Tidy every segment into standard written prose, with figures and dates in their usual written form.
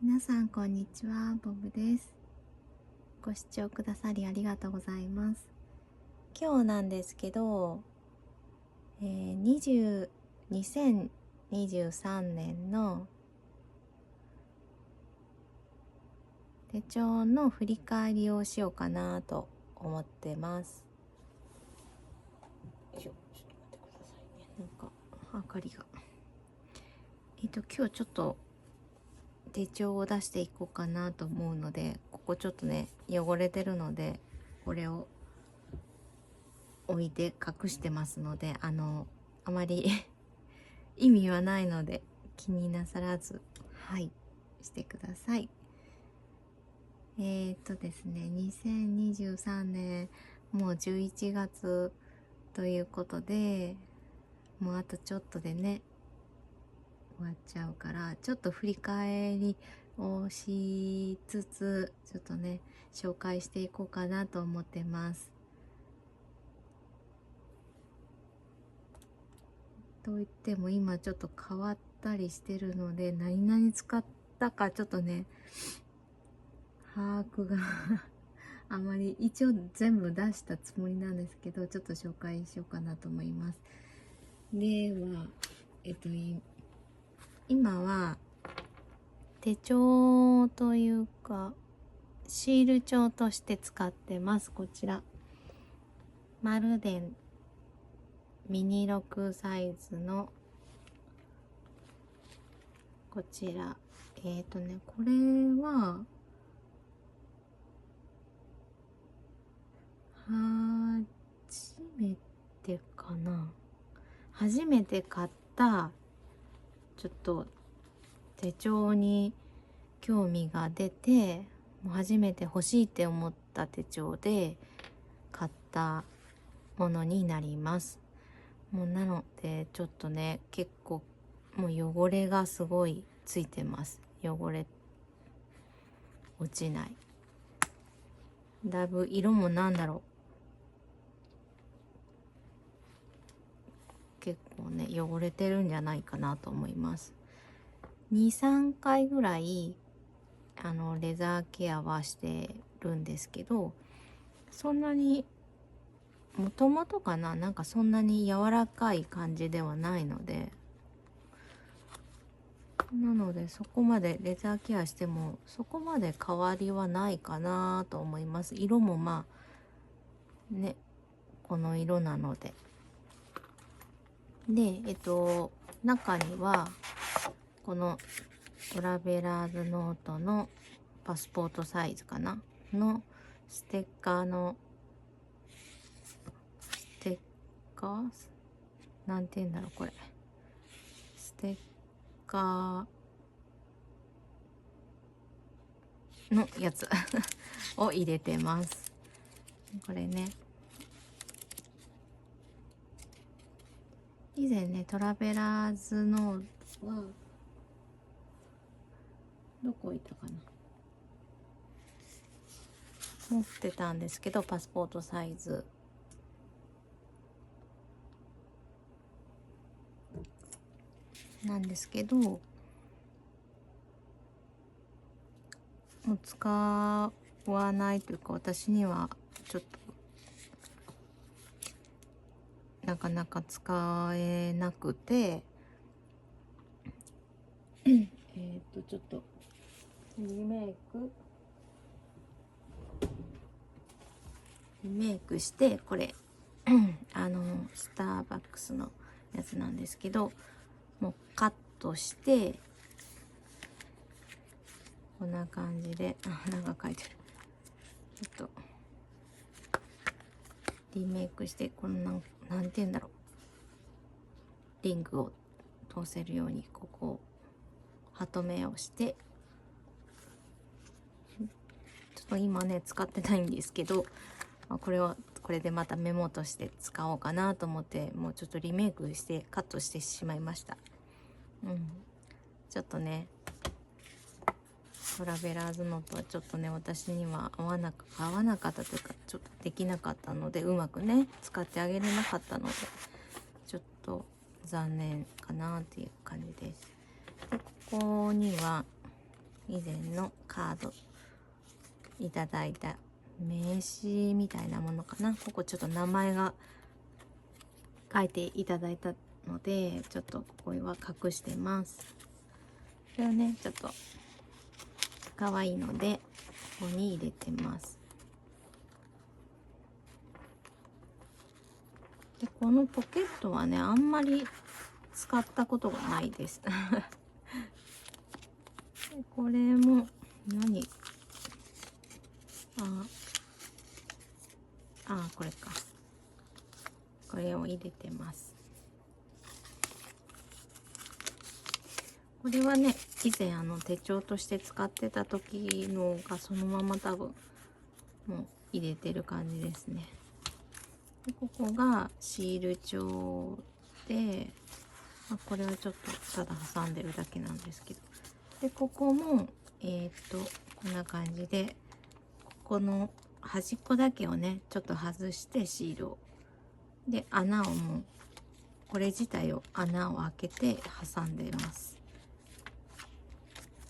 皆さんこんにちは、ボブです。ご視聴くださりありがとうございます。今日なんですけど、2023年の手帳の振り返りをしようかなと思ってます。よいしょ、ちょっと待ってくださいね。なんか明かりが。今日ちょっと手帳を出していこうかなと思うので、ここちょっとね汚れてるので、これを置いて隠してますので、あまり意味はないので気になさらずしてください。ですね、2023年もう11月ということで、もうあとちょっとでね終わっちゃうから、ちょっと振り返りをしつつ、ちょっとね紹介していこうかなと思ってます。といっても今ちょっと変わったりしてるので、何々使ったかちょっとね把握があまり、一応全部出したつもりなんですけど、ちょっと紹介しようかなと思います。では今は手帳というかシール帳として使ってます。こちらマルデンミニ6サイズのこちら、これは初めてかな、初めて買ったちょっと手帳に興味が出て、もう初めて欲しいって思った手帳で買ったものになります。もうなのでちょっとね結構もう汚れがすごいついてます。汚れ落ちない。だいぶ色もなんだろう、結構ね汚れてるんじゃないかなと思います。2、3回ぐらいレザーケアはしてるんですけど、そんなにもともとかな、なんかそんなに柔らかい感じではないので、なのでそこまでレザーケアしてもそこまで変わりはないかなと思います。色もまあねこの色なので。で中にはこのトラベラーズノートのパスポートサイズかなのステッカーのステッカーなんて言うんだろう、これステッカーのやつを入れてます。これね、以前ねトラベラーズノートはどこ置いたかな、持ってたんですけど、パスポートサイズなんですけど、もう使わないというか、私にはちょっとなかなか使えなくてちょっとリメイクして、これスターバックスのやつなんですけど、もうカットしてこんな感じで、なんか書いてる、ちょっとリメイクして、このなんて言うんだろう、リングを通せるようにここハトメをして、ちょっと今ね使ってないんですけど、これでまたメモとして使おうかなと思って、もうちょっとリメイクしてカットしてしまいました。ちょっとねトラベラーズノートはちょっとね私には合わなかったというか、ちょっとできなかったので、うまくね使ってあげれなかったので、ちょっと残念かなっていう感じです。でここには以前のカードいただいた名刺みたいなものかな。ここちょっと名前が書いていただいたので、ちょっとここは隠してます。これをねちょっと可愛いのでここに入れてます。でこのポケットはねあんまり使ったことがないですでこれも何これか。これを入れてます。これはね以前手帳として使ってた時のがそのまま多分もう入れてる感じですね。でここがシール帳で、これはちょっとただ挟んでるだけなんですけど、でここもこんな感じでここの端っこだけをねちょっと外してシールをで穴をもうこれ自体を穴を開けて挟んでます。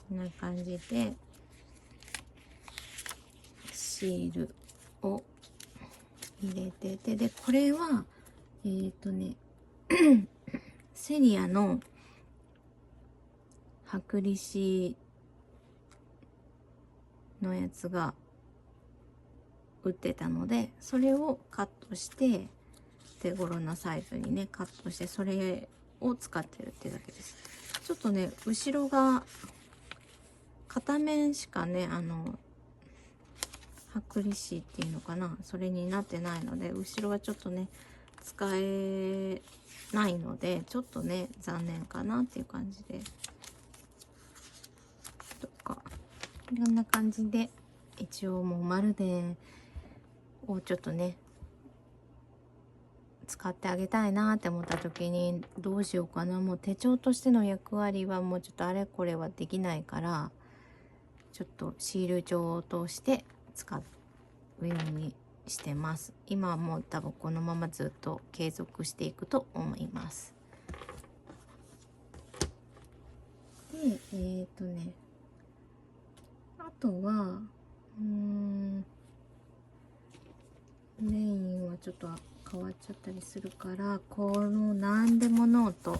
こんな感じでシールを入れてて、でこれはセリアの剥離紙のやつが売ってたので、それをカットして手頃なサイズにねカットしてそれを使ってるってだけです。ちょっとね後ろが片面しかね剥離紙っていうのかな、それになってないので後ろはちょっとね使えないのでちょっとね残念かなっていう感じで、とかこんな感じで一応もうまるでをちょっとね使ってあげたいなって思った時にどうしようかな、もう手帳としての役割はもうちょっとあれこれはできないから、ちょっとシール帳として使うようにしてます。今はもう多分このままずっと継続していくと思います。であとはメインはちょっと変わっちゃったりするから、この何でもノート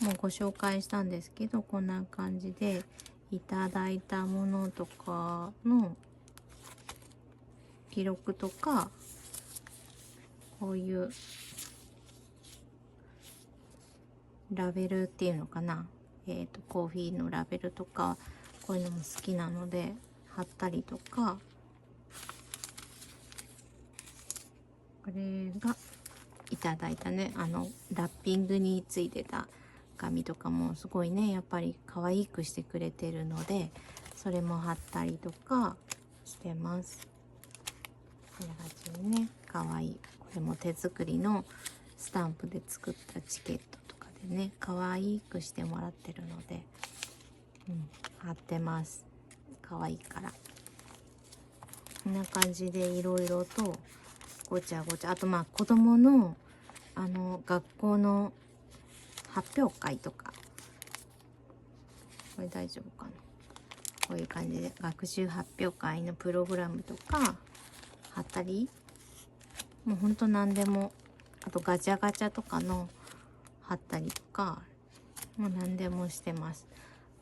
もご紹介したんですけど、こんな感じでいただいたものとかの記録とか、こういうラベルっていうのかな、コーヒーのラベルとかこういうのも好きなので貼ったりとか、これがいただいたねラッピングについてた紙とかもすごいねやっぱり可愛くしてくれてるので、それも貼ったりとかしてます。こんな感じでね可愛い、これも手作りのスタンプで作ったチケットとかでね可愛くしてもらってるので、貼ってます。可愛いから。こんな感じでいろいろとごちゃごちゃ、あと子供の学校の発表会とか、これ大丈夫かな、こういう感じで学習発表会のプログラムとか貼ったり、もうほんと何でも、あとガチャガチャとかの貼ったりとか、もう何でもしてます。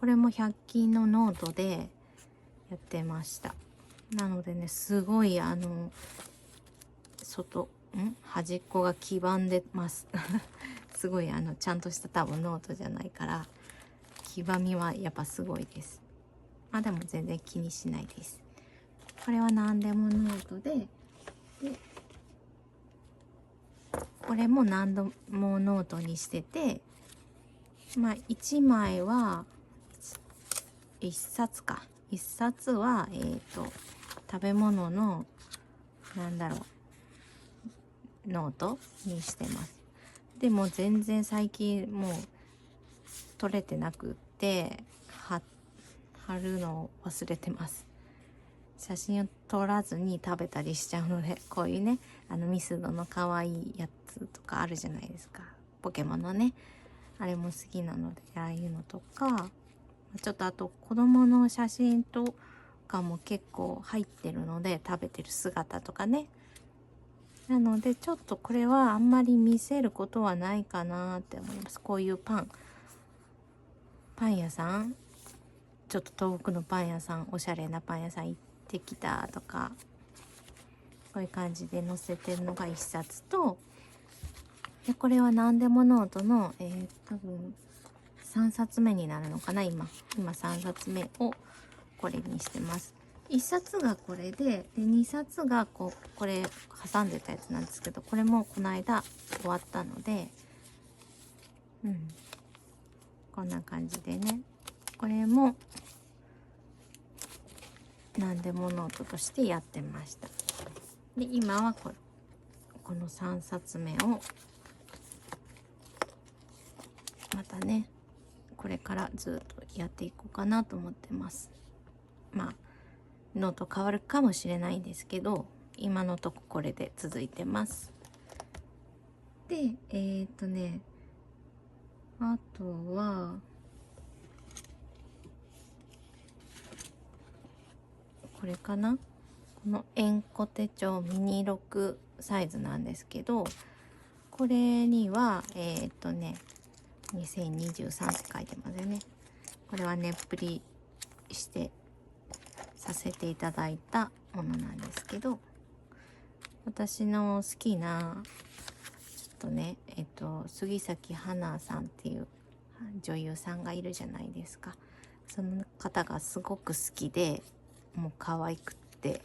これも100均のノートでやってました。なのでねすごい端っこが黄ばんでますすごいちゃんとした多分ノートじゃないから黄ばみはやっぱすごいです。でも全然気にしないです。これは何でもノートで、これも何でもノートにしてて、1枚は1冊か、1冊は食べ物のノートにしてます。でも全然最近もう取れてなくって貼るのを忘れてます。写真を撮らずに食べたりしちゃうので、こういうねミスドの可愛いやつとかあるじゃないですか、ポケモンのね、あれも好きなのでああいうのとかちょっとあと子供の写真とかも結構入ってるので、食べてる姿とかね。なのでちょっとこれはあんまり見せることはないかなって思います。こういうパン屋さん、ちょっと遠くのパン屋さん、おしゃれなパン屋さん行ってきたとか、こういう感じで載せてるのが1冊と、でこれは何でもノートの、多分3冊目になるのかな。今3冊目をこれにしてます。1冊がこれで、2冊がこれ挟んでたやつなんですけど、これもこの間終わったので、こんな感じでね、これも何でもノートとしてやってました。で今はこの3冊目をまたね、これからずっとやっていこうかなと思ってます。まあノート変わるかもしれないんですけど、今のとここれで続いてます。であとはこれかな。この円弧手帳ミニ6サイズなんですけど、これには2023って書いてますよね。これは値プリしてさせていただいたものなんですけど、私の好きなちょっとね杉咲花さんっていう女優さんがいるじゃないですか。その方がすごく好きで、もう可愛くって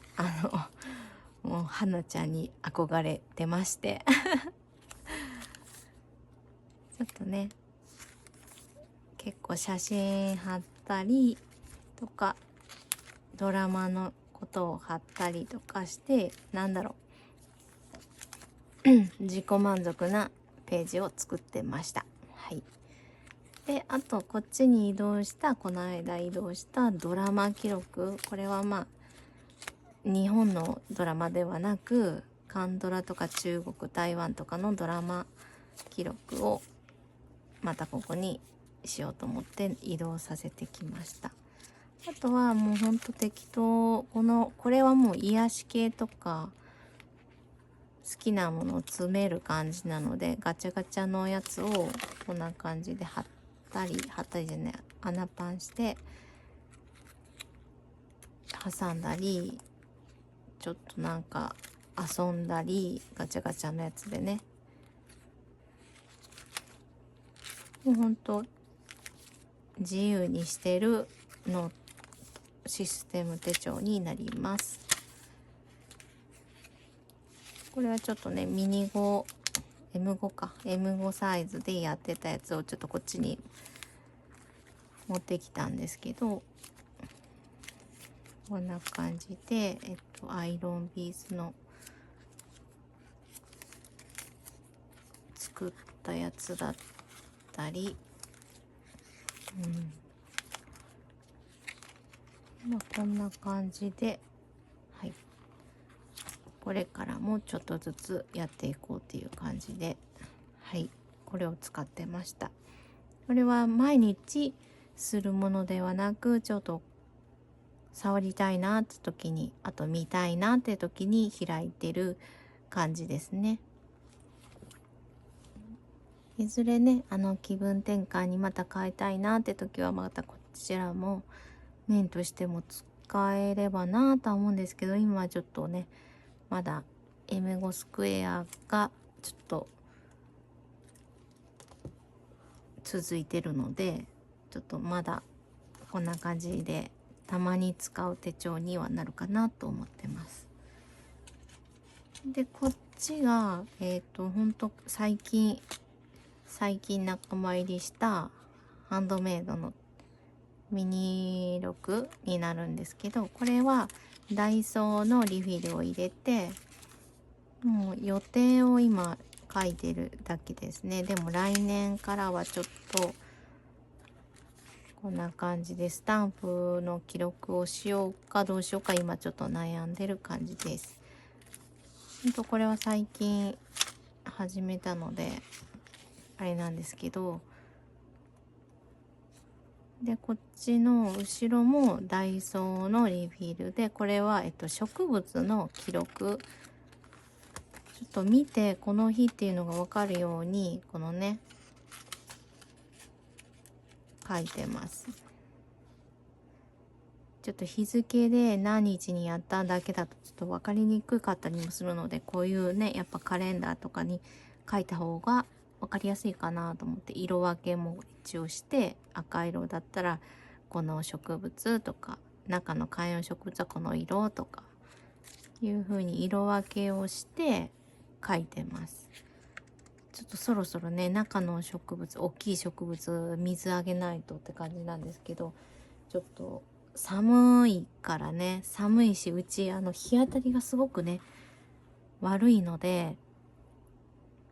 もう花ちゃんに憧れてましてちょっとね結構写真貼ったりとか、ドラマのことを貼ったりとかして、自己満足なページを作ってました。はい。であとこっちにこの間移動したドラマ記録、これは日本のドラマではなく韓ドラとか中国台湾とかのドラマ記録をまたここにしようと思って移動させてきました。あとはもうほんと適当、これはもう癒し系とか好きなものを詰める感じなので、ガチャガチャのやつをこんな感じで貼ったりじゃない、穴パンして挟んだり、ちょっと遊んだり、ガチャガチャのやつでね、もうほんと自由にしてるのシステム手帳になります。これはちょっとねミニ5 M5 サイズでやってたやつをちょっとこっちに持ってきたんですけど、こんな感じでアイロンビーズの作ったやつだったり、こんな感じで、はい、これからもちょっとずつやっていこうっていう感じで、はい、これを使ってました。これは毎日するものではなく、ちょっと触りたいなって時に、あと見たいなって時に開いてる感じですね。いずれね気分転換にまた変えたいなって時はまたこちらも面としても使えればなとは思うんですけど、今はちょっとねまだ M5 スクエアがちょっと続いてるので、ちょっとまだこんな感じでたまに使う手帳にはなるかなと思ってます。でこっちがほんと最近仲間入りしたハンドメイドのミニ6になるんですけど、これはダイソーのリフィルを入れて、もう予定を今書いてるだけですね。でも来年からはちょっとこんな感じでスタンプの記録をしようかどうしようか今ちょっと悩んでる感じです。これは最近始めたのであれなんですけど、でこっちの後ろもダイソーのリフィルで、これは、植物の記録、ちょっと見てこの日っていうのが分かるようにこのね書いてます。ちょっと日付で何日にやっただけだとちょっと分かりにくかったりもするので、こういうねやっぱカレンダーとかに書いた方が分かりやすいかなと思って、色分けも一応して、赤色だったらこの植物とか、中の観葉植物はこの色とかいう風に色分けをして書いてます。ちょっとそろそろね中の植物、大きい植物水あげないとって感じなんですけど、ちょっと寒いからね、寒いし、うち日当たりがすごくね悪いので、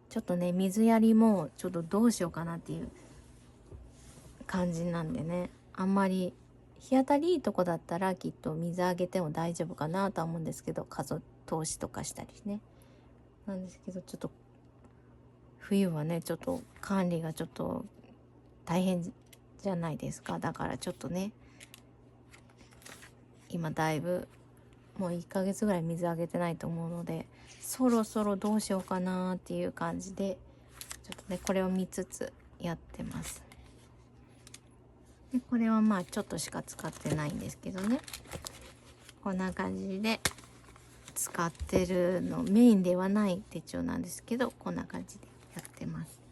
ちょっとね水やりもちょっとどうしようかなっていう感じなんでね、あんまり日当たりいいとこだったらきっと水あげても大丈夫かなとは思うんですけど、風通しとかしたりね、なんですけど、ちょっと冬はねちょっと管理がちょっと大変じゃないですか。だからちょっとね今だいぶもう1ヶ月ぐらい水あげてないと思うので、そろそろどうしようかなっていう感じで、ちょっとねこれを見つつやってます。でこれはまあちょっとしか使ってないんですけどね、こんな感じで使ってるの、メインではない手帳なんですけど、こんな感じでやってます。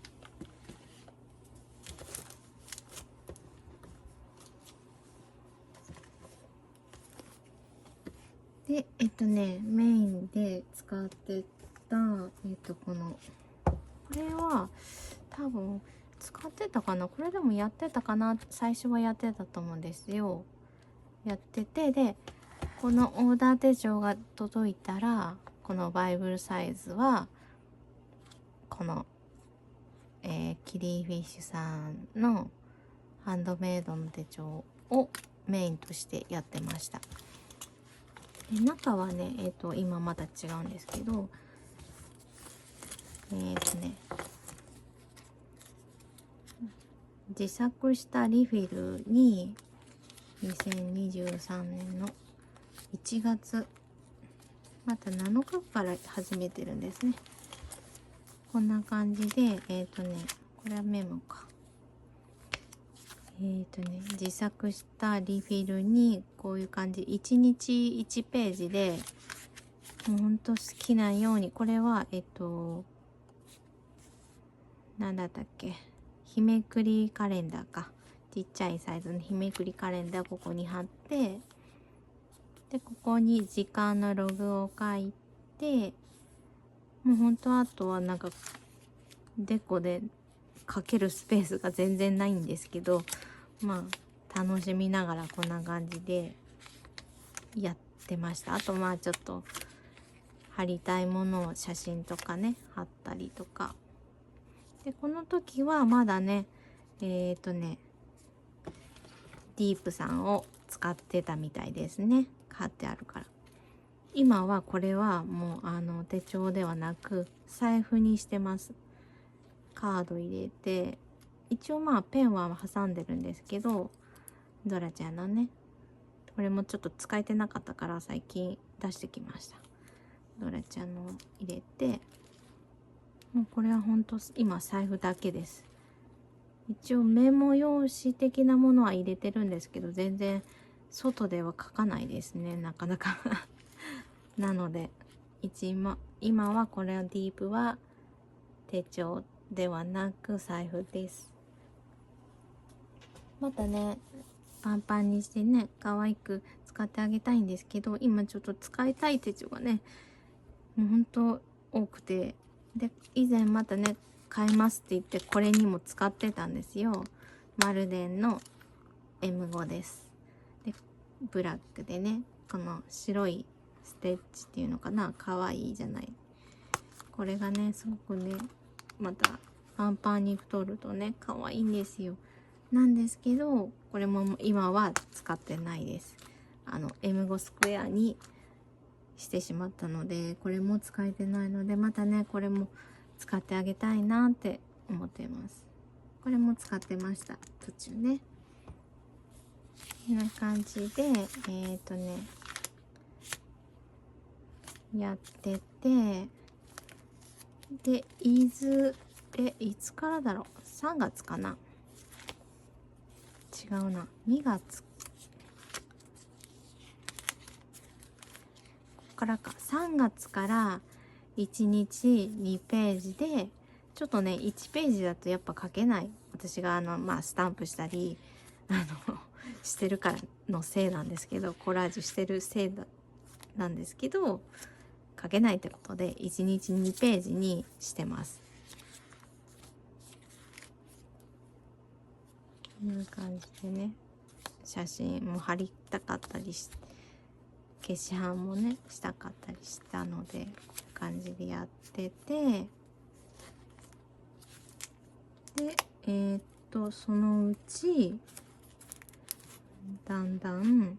でメインで使ってたこの、これは多分使ってたかな、これでもやってたかな、最初はやってたと思うんですよ。やってて、でこのオーダー手帳が届いたら、このバイブルサイズはこの、キリーフィッシュさんのハンドメイドの手帳をメインとしてやってました。で中はね今また違うんですけど、自作したリフィルに2023年の1月また7日から始めてるんですね。こんな感じでこれはメモか。自作したリフィルにこういう感じ、1日1ページでもうほんと好きなように、これはなんだったっけ、日めくりカレンダーか、ちっちゃいサイズの日めくりカレンダーここに貼って、でここに時間のログを書いて、もうほんとあとはなんかデコでかけるスペースが全然ないんですけど、まあ楽しみながらこんな感じでやってました。あとまあちょっと貼りたいものを写真とかね貼ったりとかで、この時はまだねディープさんを使ってたみたいですね、貼ってあるから。今はこれはもう手帳ではなく財布にしてます。カード入れて、一応まあペンは挟んでるんですけど、ドラちゃんのね、これもちょっと使えてなかったから最近出してきました。ドラちゃんの入れて、もうこれはほんと今財布だけです。一応メモ用紙的なものは入れてるんですけど、全然外では書かないですね、なかなかなので今はこれはディープは手帳ではなく財布です。またねパンパンにしてね可愛く使ってあげたいんですけど、今ちょっと使いたい手帳がねもうほんと多くて、で以前またね買いますって言ってこれにも使ってたんですよ。マルデンの M5 です。でブラックでね、この白いステッチっていうのかな、可愛いじゃない。これがねすごくねまたパンパンに太るとね可愛いんですよ。なんですけどこれも今は使ってないです。M5 スクエアにしてしまったので、これも使えてないので、またねこれも使ってあげたいなって思っています。これも使ってました途中ね。こんな感じでやってて、でいつからだろう、3月かな、違うな、2月からか、3月から1日2ページで、ちょっとね1ページだとやっぱ書けない、私がスタンプしたりしてるからのせいなんですけど、コラージュしてるせいなんですけど、書けないってことで1日2ページにしてます。こんな感じでね、写真も貼りたかったりして、消し版もねしたかったりしたので、こういう感じでやってて、でそのうちだんだん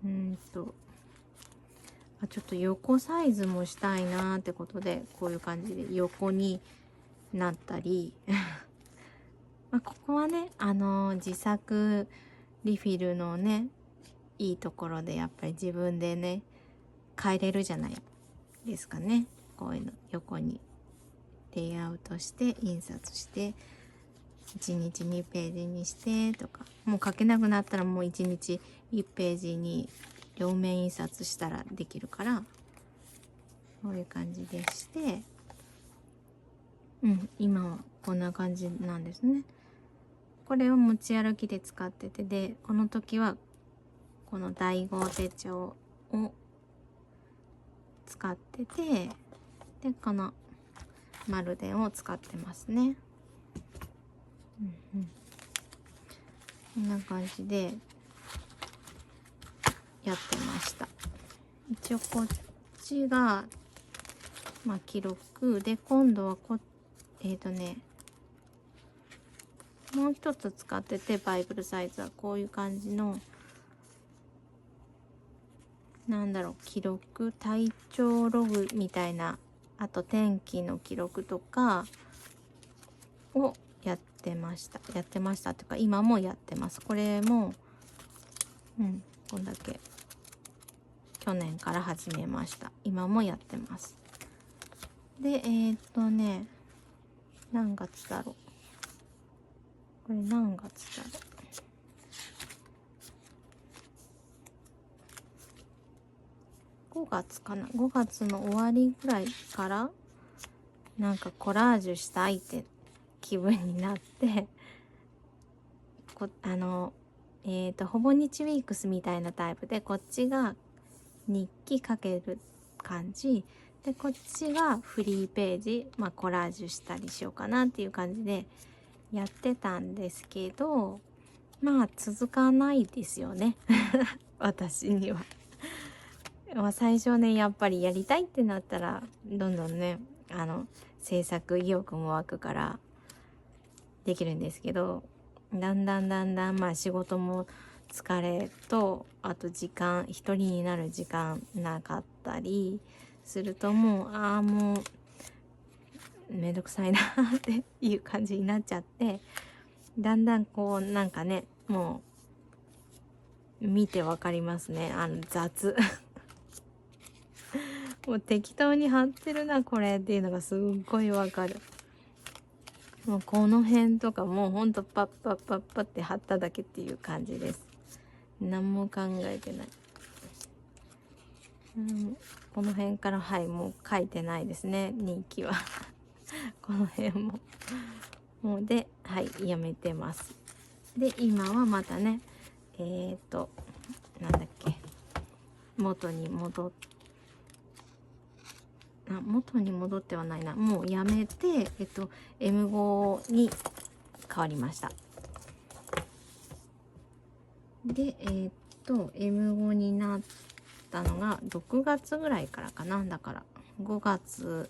ちょっと横サイズもしたいなってことで、こういう感じで横になったりここはね自作リフィルのねいいところで、やっぱり自分でね変えれるじゃないですかね。こういうの横にレイアウトして印刷して1日2ページにしてとか、もう書けなくなったらもう1日1ページに両面印刷したらできるから、こういう感じでして、今はこんな感じなんですね。これを持ち歩きで使ってて、でこの時はこの第5手帳を使ってて、でこの丸電を使ってますね。こんな感じでやってました。一応こっちが記録で、今度はもう一つ使ってて、バイブルサイズはこういう感じの記録、体調ログみたいな、あと天気の記録とかをやってましたっていうか、今もやってます。これもこんだけ去年から始めました。今もやってます。で何月だろう、これ何月だろう、5月かな、5月の終わりぐらいからコラージュしたいって気分になってほぼ日ウィークスみたいなタイプで、こっちが日記書ける感じで、こっちがフリーページ、コラージュしたりしようかなっていう感じでやってたんですけど、続かないですよね私には。最初ねやっぱりやりたいってなったらどんどんね制作意欲も湧くからできるんですけど、だんだん仕事も疲れと、あと一人になる時間なかったりすると、もうめんどくさいなっていう感じになっちゃって、だんだんもう見てわかりますね、雑もう適当に貼ってるなこれっていうのがすっごいわかる。もうこの辺とかもうほんとパッパッパッパって貼っただけっていう感じです。何も考えてない。この辺からもう書いてないですね、日記はこの辺もうでやめてます。で今はまたねなんだっけ、元に戻ってはないな、もうやめてM5 に変わりました。でM5 になったのが6月ぐらいからかな。だから5月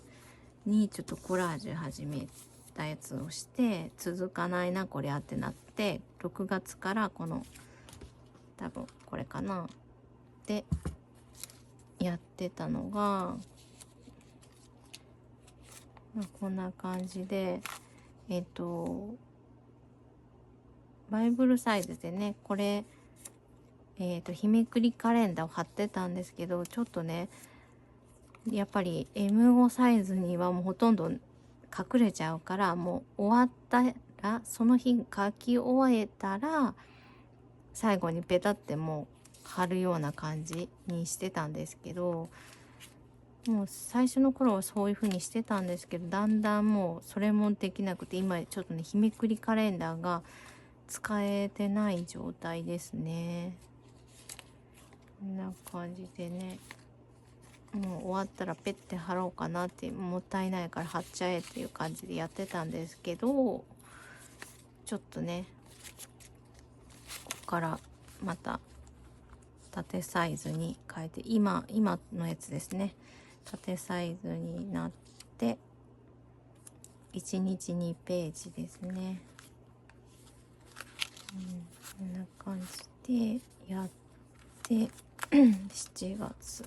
にちょっとコラージュ始めたやつをして、続かないなこりゃってなって、6月からこの多分これかなでやってたのがこんな感じでバイブルサイズでね、これ日めくりカレンダーを貼ってたんですけど、ちょっとねやっぱり M5 サイズにはもうほとんど隠れちゃうから、もう終わったら、その日書き終えたら最後にペタってもう貼るような感じにしてたんですけど、もう最初の頃はそういう風にしてたんですけど、だんだんもうそれもできなくて、今ちょっとね日めくりカレンダーが使えてない状態ですね。こんな感じでね、もう終わったらペッて貼ろうかなって、もったいないから貼っちゃえっていう感じでやってたんですけど、ちょっとねここからまた縦サイズに変えて、今のやつですね、縦サイズになって1日2ページですね。こんな感じでやって7月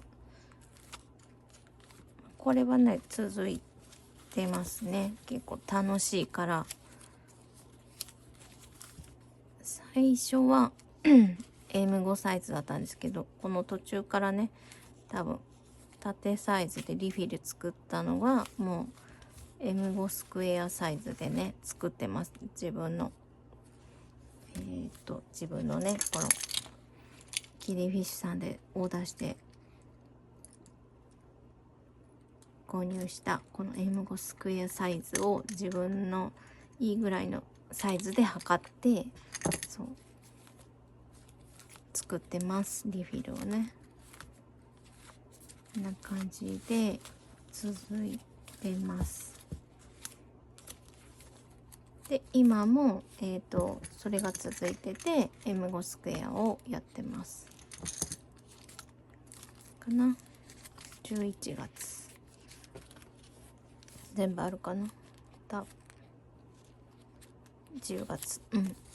これはね続いてますね。結構楽しいから。最初はM5 サイズだったんですけど、この途中からね多分縦サイズでリフィル作ったのがもう M5 スクエアサイズでね作ってます。自分の自分のねこのキリフィッシュさんでオーダーして購入したこの M5 スクエアサイズを自分のいいぐらいのサイズで測ってそう作ってます。リフィルをねこんな感じで続いてます。で今もそれが続いてて M5 スクエアをやってますかな。11月全部あるかな。10月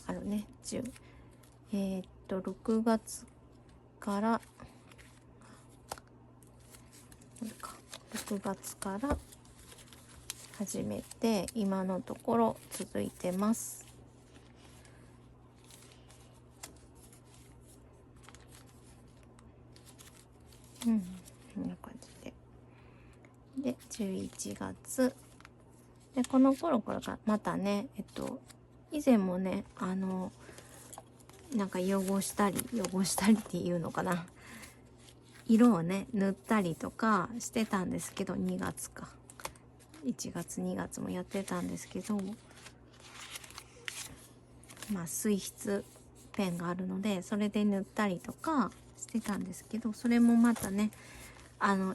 あるね。6月から6月から始めて今のところ続いてます。こんな感じで11月でこの頃からまたね以前もねなんか汚したりっていうのかな、色をね塗ったりとかしてたんですけど、2月か1月2月もやってたんですけど、まあ水筆ペンがあるのでそれで塗ったりとかしてたんですけど、それもまたね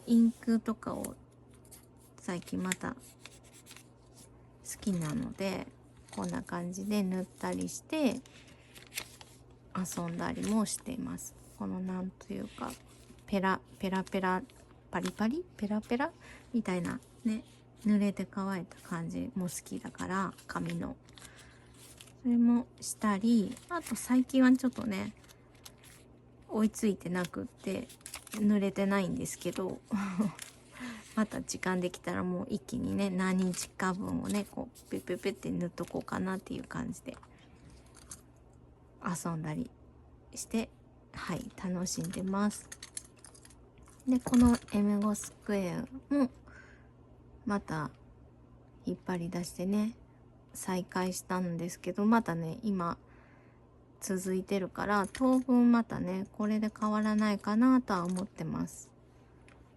インクとかを最近また好きなのでこんな感じで塗ったりして遊んだりもしています。このなんというかペラパリパリペラペラみたいなね濡れて乾いた感じも好きだから、紙のそれもしたり、あと最近はちょっとね追いついてなくって濡れてないんですけどまた時間できたらもう一気にね何日か分をねこうペペペって塗っとこうかなっていう感じで遊んだりしてはい楽しんでます。でこの M5 スクエアもまた引っ張り出してね再開したんですけど、またね今続いてるから当分またねこれで変わらないかなとは思ってます。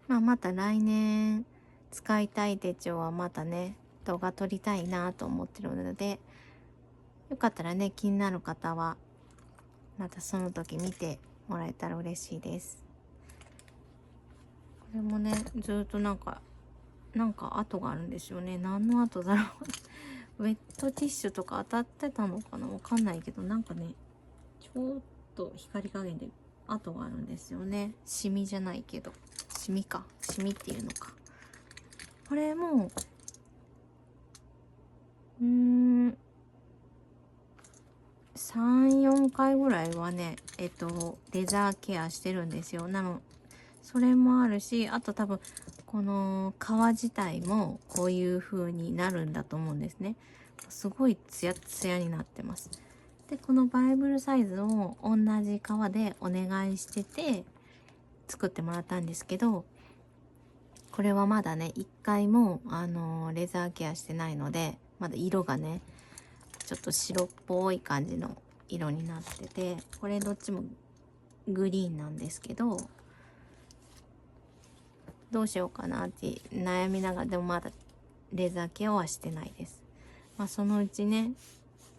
また来年使いたい手帳はまたね動画撮りたいなと思ってるので、よかったらね気になる方はまたその時見てもらえたら嬉しいです。これもねずっとなんか跡があるんですよね。何の跡だろうウェットティッシュとか当たってたのかな、わかんないけどなんかねちょっと光加減で跡があるんですよね。シミじゃないけどシミっていうのか。これも3-4回ぐらいはねレザーケアしてるんですよ。それもあるし、あと多分この皮自体もこういう風になるんだと思うんですね。すごいツヤツヤになってます。でこのバイブルサイズを同じ革でお願いしてて作ってもらったんですけど、これはまだね一回もレザーケアしてないので、まだ色がねちょっと白っぽい感じの色になってて、これどっちもグリーンなんですけど、どうしようかなって悩みながら、でもまだレザーケアはしてないです。まあそのうちね、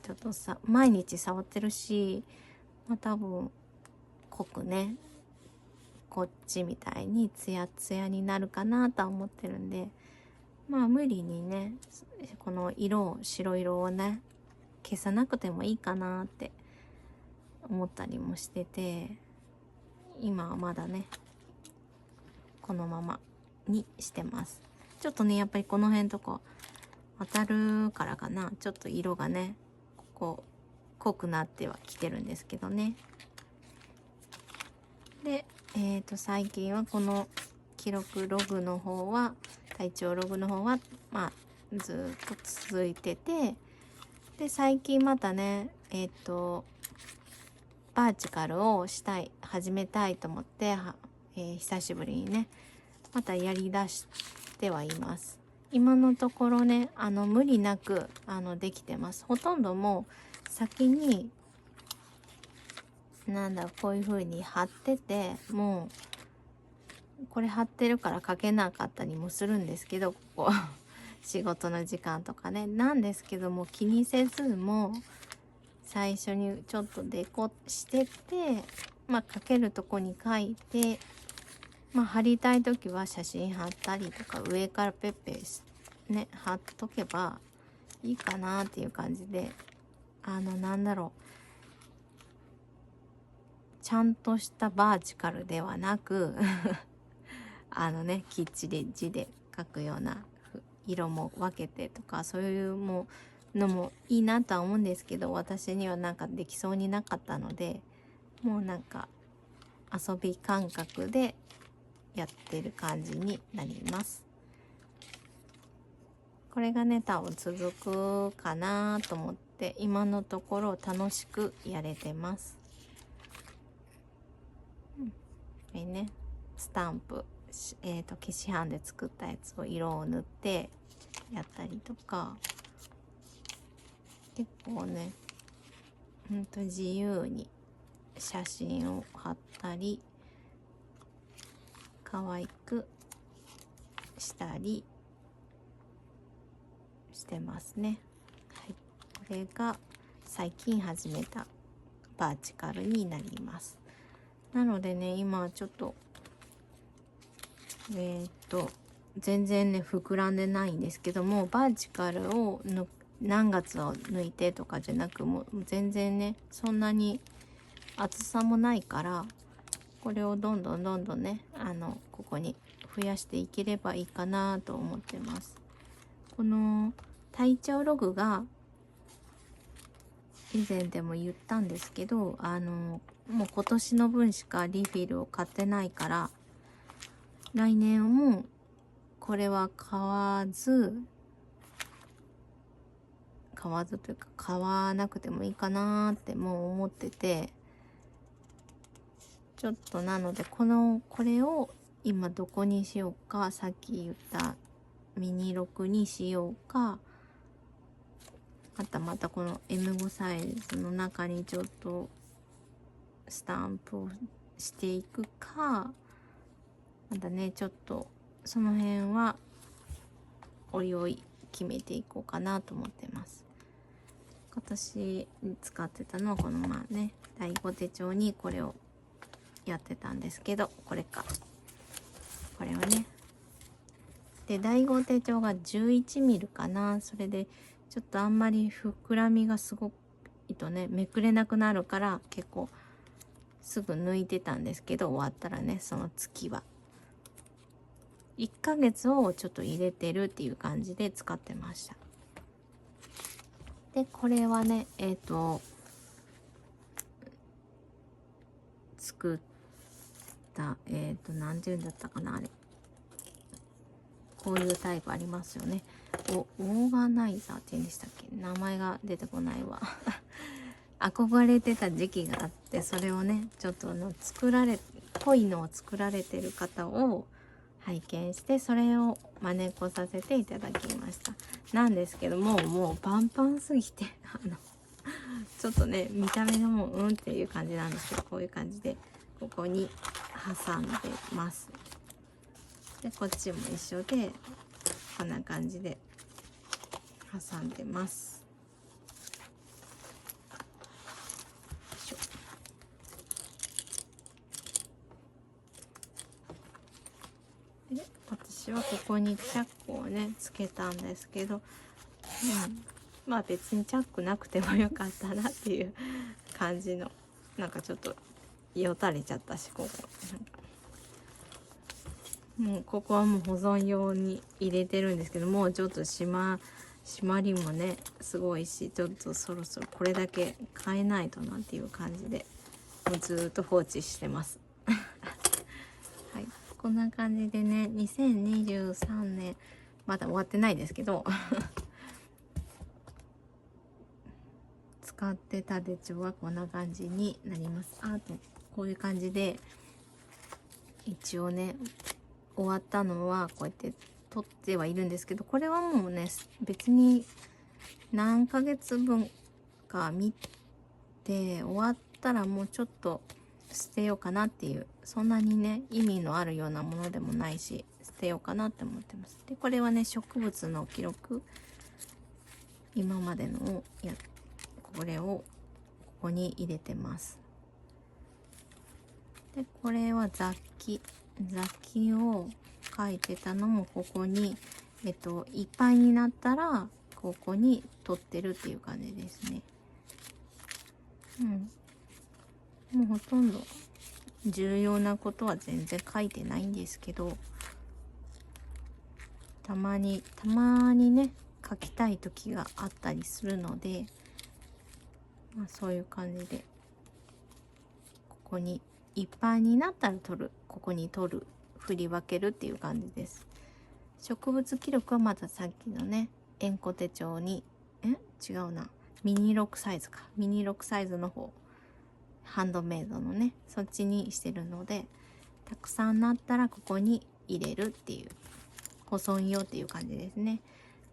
ちょっと毎日触ってるし、まあ多分濃くねこっちみたいにツヤツヤになるかなとは思ってるんで、まあ無理にねこの白色をね消さなくてもいいかなって思ったりもしてて、今はまだねこのままにしてます。ちょっとねやっぱりこの辺とか当たるからかな、ちょっと色がねここ濃くなってはきてるんですけどね。で最近はこの記録ログの方は、体調ログの方はまあずっと続いてて、で最近またねバーチカルを始めたいと思って、久しぶりにねまたやりだしてはいます。今のところね無理なくできてます。ほとんどもう先にこういう風に貼ってて、もうこれ貼ってるから書けなかったりもするんですけど、ここ仕事の時間とかねなんですけども、気にせずも最初にちょっとデコしてて、まあ書けるとこに書いて、まあ貼りたい時は写真貼ったりとか上からペッペね貼っとけばいいかなっていう感じで、ちゃんとしたバーチカルではなくきっちり字で書くような色も分けてとか、そういうのもいいなとは思うんですけど、私にはなんかできそうになかったので、もうなんか遊び感覚でやってる感じになります。これがね多分続くかなと思って今のところ楽しくやれてます。これねスタンプ、消し版で作ったやつを色を塗ってやったりとか、結構ね自由に写真を貼ったり可愛くしたりしてますね。はい、これが最近始めたバーチカルになります。なのでね今ちょっと全然ね膨らんでないんですけども、バーチカルを何月を抜いてとかじゃなく、もう全然ねそんなに厚さもないから、これをどんどんねここに増やしていければいいかなと思ってます。この体調ログが以前でも言ったんですけど、もう今年の分しかリフィルを買ってないから、来年もこれは買わずというか買わなくてもいいかなってもう思ってて、ちょっとなのでこれを今どこにしようか、さっき言ったミニ6にしようか、またこの M5 サイズの中にちょっとスタンプをしていくか、またねちょっとその辺はおいおい決めていこうかなと思ってます。今年使ってたのはこの第5手帳にこれをやってたんですけど、これをね、で第5手帳が11ミリかな。それでちょっとあんまり膨らみがすごいとねめくれなくなるから、結構すぐ抜いてたんですけど、終わったらねその月は1ヶ月をちょっと入れてるっていう感じで使ってました。でこれはね作った何て言うんだったかな、あれこういうタイプありますよね。オーガナイザーって言うんでしたっけ、名前が出てこないわ憧れてた時期があって、それをねちょっと濃いのを作られてる方を拝見して、それを真似っこさせていただきました。なんですけどもうパンパンすぎてちょっとね見た目がもうっていう感じなんですけど、こういう感じでここに挟んでます。でこっちも一緒でこんな感じで挟んでます。で私はここにチャックをねつけたんですけど、まあ別にチャックなくてもよかったなっていう感じの、なんかちょっとよたれちゃったし、ここなんかもうここはもう保存用に入れてるんですけど、もうちょっと締まりもねすごいし、ちょっとそろそろこれだけ変えないとなっていう感じで、もうずっと放置してますはい、こんな感じでね、2023年まだ終わってないですけど使ってた手帳はこんな感じになります。あとこういう感じで一応ね終わったのはこうやって取ってはいるんですけど、これはもうね別に何ヶ月分か見て終わったらもうちょっと捨てようかなっていう、そんなにね意味のあるようなものでもないし、捨てようかなって思ってます。でこれはね植物の記録、今までのをこれをここに入れてます。でこれは雑記を書いてたのもここにいっぱいになったらここに取ってるっていう感じですね。もうほとんど重要なことは全然書いてないんですけど、たまにね書きたい時があったりするので、そういう感じでここにいっぱいになったら取る、ここに取る、振り分けるっていう感じです。植物記録はまたさっきのね円弧手帳に違うな、ミニ6サイズか、ミニ6サイズの方、ハンドメイドのねそっちにしてるので、たくさんなったらここに入れるっていう保存用っていう感じですね。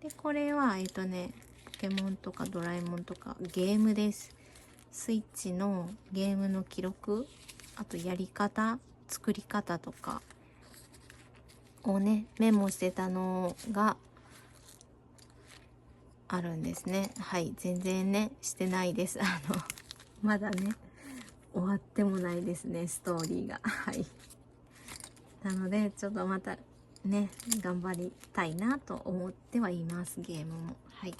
でこれはポケモンとかドラえもんとかゲームです。スイッチのゲームの記録、あとやり方、作り方とかをねメモしてたのがあるんですね。はい、全然ねしてないです。まだね終わってもないですね、ストーリーがはいなのでちょっとまたね頑張りたいなと思ってはいます、ゲームも。はい、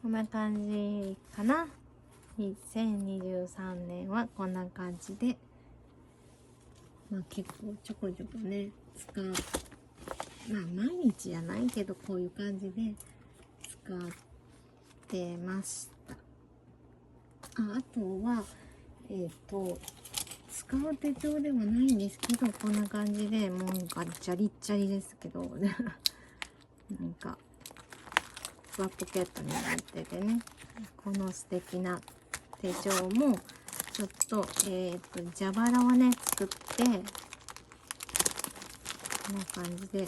こんな感じかな。2023年はこんな感じで、結構ちょこちょこね使う、毎日じゃないけどこういう感じで使ってました。あとは使う手帳ではないんですけど、こんな感じでもうなんかジャリッジャリですけどなんかフワポケットになっててね、この素敵な手帳もちょっと蛇腹をね作って、こんな感じで、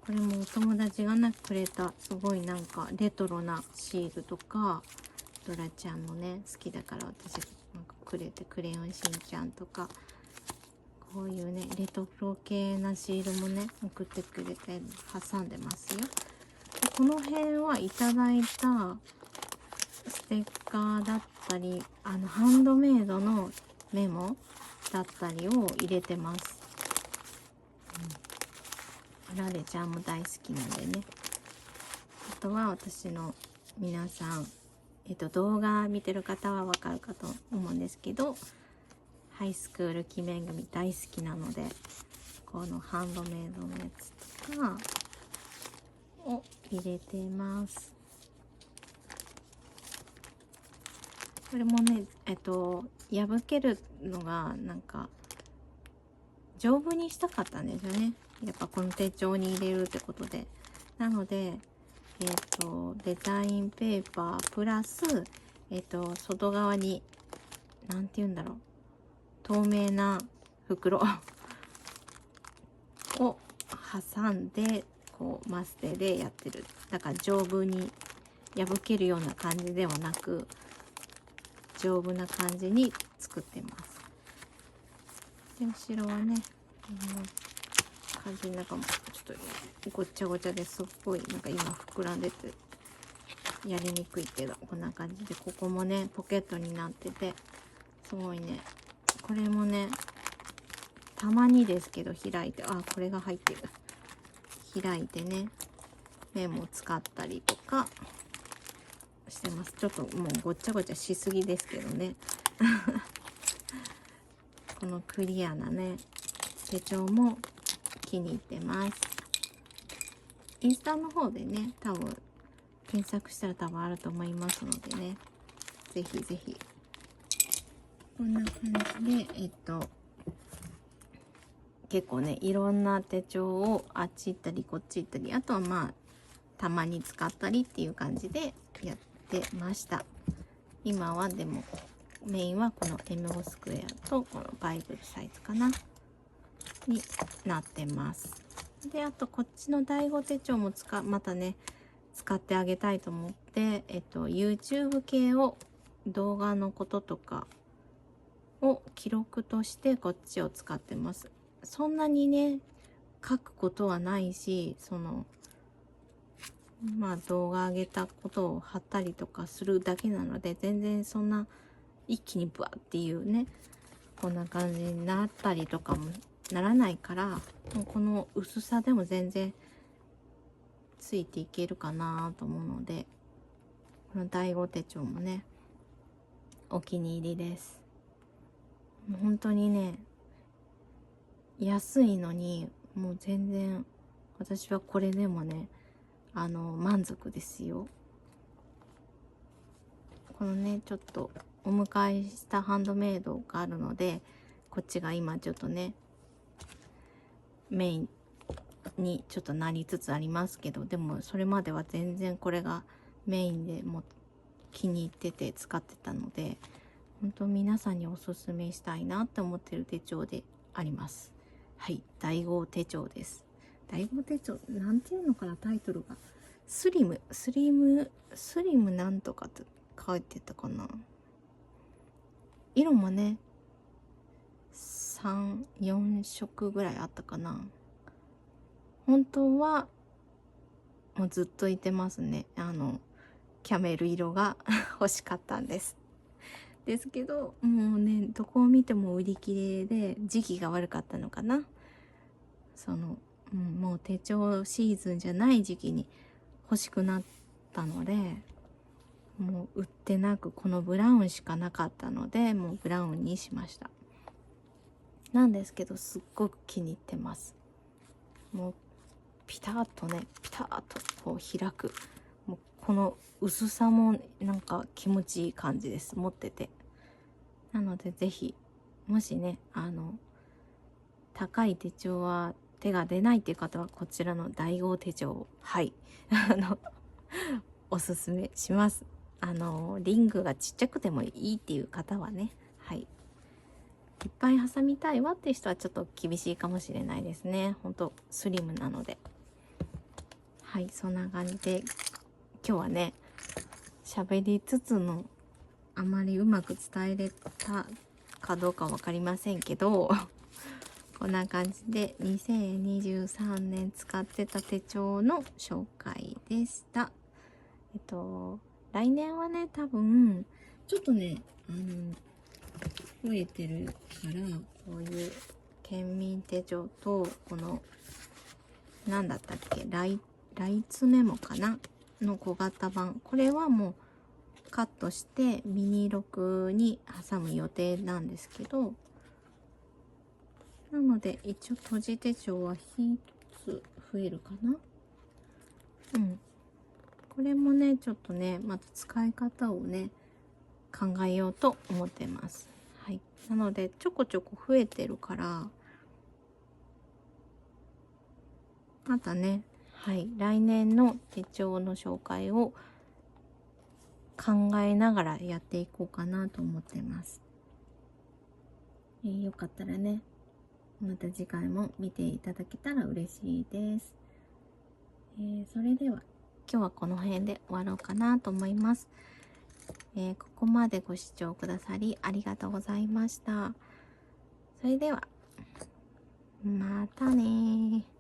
これもお友達がねくれたすごいなんかレトロなシールとか、ドラちゃんもね好きだから私なんかくれて、クレヨンしんちゃんとかこういうねレトロ系なシールもね送ってくれて挟んでますよ。でこの辺はいただいたステッカーだったりハンドメイドのメモだったりを入れてます。ラレちゃんも大好きなんでね。あとは私の皆さん動画見てる方はわかるかと思うんですけど、ハイスクール記念組大好きなので、このハンドメイドのやつとかを入れてます。これもね破けるのがなんか丈夫にしたかったんですよね、やっぱこの手帳に入れるってことで。なのでデザインペーパープラス、外側になんて言うんだろう、透明な袋を挟んでこうマステでやってる。だから丈夫に破けるような感じではなく、丈夫な感じに作ってます。で後ろはね、こんな感じ、なんかもちょっとごっちゃごちゃですっごいなんか今膨らんでてやりにくいけど、こんな感じで、ここもねポケットになっててすごいね。これもねたまにですけど開いて、あ、これが入ってる、開いてねメモ使ったりとかしてます。ちょっともうごっちゃごちゃしすぎですけどねこのクリアなね手帳も気に入ってます。インスタの方でね多分検索したら多分あると思いますのでね、ぜひぜひ。こんな感じで結構ねいろんな手帳をあっち行ったりこっち行ったり、あとはまあたまに使ったりっていう感じでやってました。今はでもメインはこの M5 スクエアとこのバイブルサイズかなになってます。であとこっちの第5手帳もまたね使ってあげたいと思って、YouTube 系を動画のこととかを記録としてこっちを使ってます。そんなにね書くことはないし、まあ動画上げたことを貼ったりとかするだけなので、全然そんな一気にブワっていうねこんな感じになったりとかもならないから、もうこの薄さでも全然ついていけるかなと思うので、この第5手帳もねお気に入りです。もう本当にね安いのにもう全然私はこれでもね満足ですよ。このねちょっとお迎えしたハンドメイドがあるので、こっちが今ちょっとねメインにちょっとなりつつありますけど、でもそれまでは全然これがメインでも気に入ってて使ってたので、本当皆さんにおすすめしたいなって思ってる手帳であります。はい、第5手帳です。第5手帳なんていうのかな、タイトルがスリムなんとかって書いてたかな。色もね3、4色ぐらいあったかな。本当はもうずっといてますね。キャメル色が欲しかったんですけど、もうねどこを見ても売り切れで時期が悪かったのかな。もう手帳シーズンじゃない時期に欲しくなったので、もう売ってなくこのブラウンしかなかったので、もうブラウンにしました。なんですけどすっごく気に入ってます。もうピタッとこう開く、もうこの薄さもなんか気持ちいい感じです、持ってて。なのでぜひもしね高い手帳は手が出ないっていう方はこちらの第5手帳をはいおすすめします。リングがちっちゃくてもいいっていう方はね、はい、いっぱい挟みたいわっていう人はちょっと厳しいかもしれないですね。ほんとスリムなので。はい、そんな感じで今日はね喋りつつのあまりうまく伝えれたかどうか分かりませんけどこんな感じで2023年使ってた手帳の紹介でした。来年はね多分ちょっとね増えてるから、こういう県民手帳とこの何だったっけ、ライツメモかなの小型版、これはもうカットしてミニ録に挟む予定なんですけど、なので一応閉じ手帳は1つ増えるかな。これもねちょっとねまた使い方をね考えようと思ってます。はい、なのでちょこちょこ増えてるからまたね、はい、来年の手帳の紹介を考えながらやっていこうかなと思ってます。よかったらね、また次回も見ていただけたら嬉しいです。それでは今日はこの辺で終わろうかなと思います。ここまでご視聴くださりありがとうございました。それではまたねー。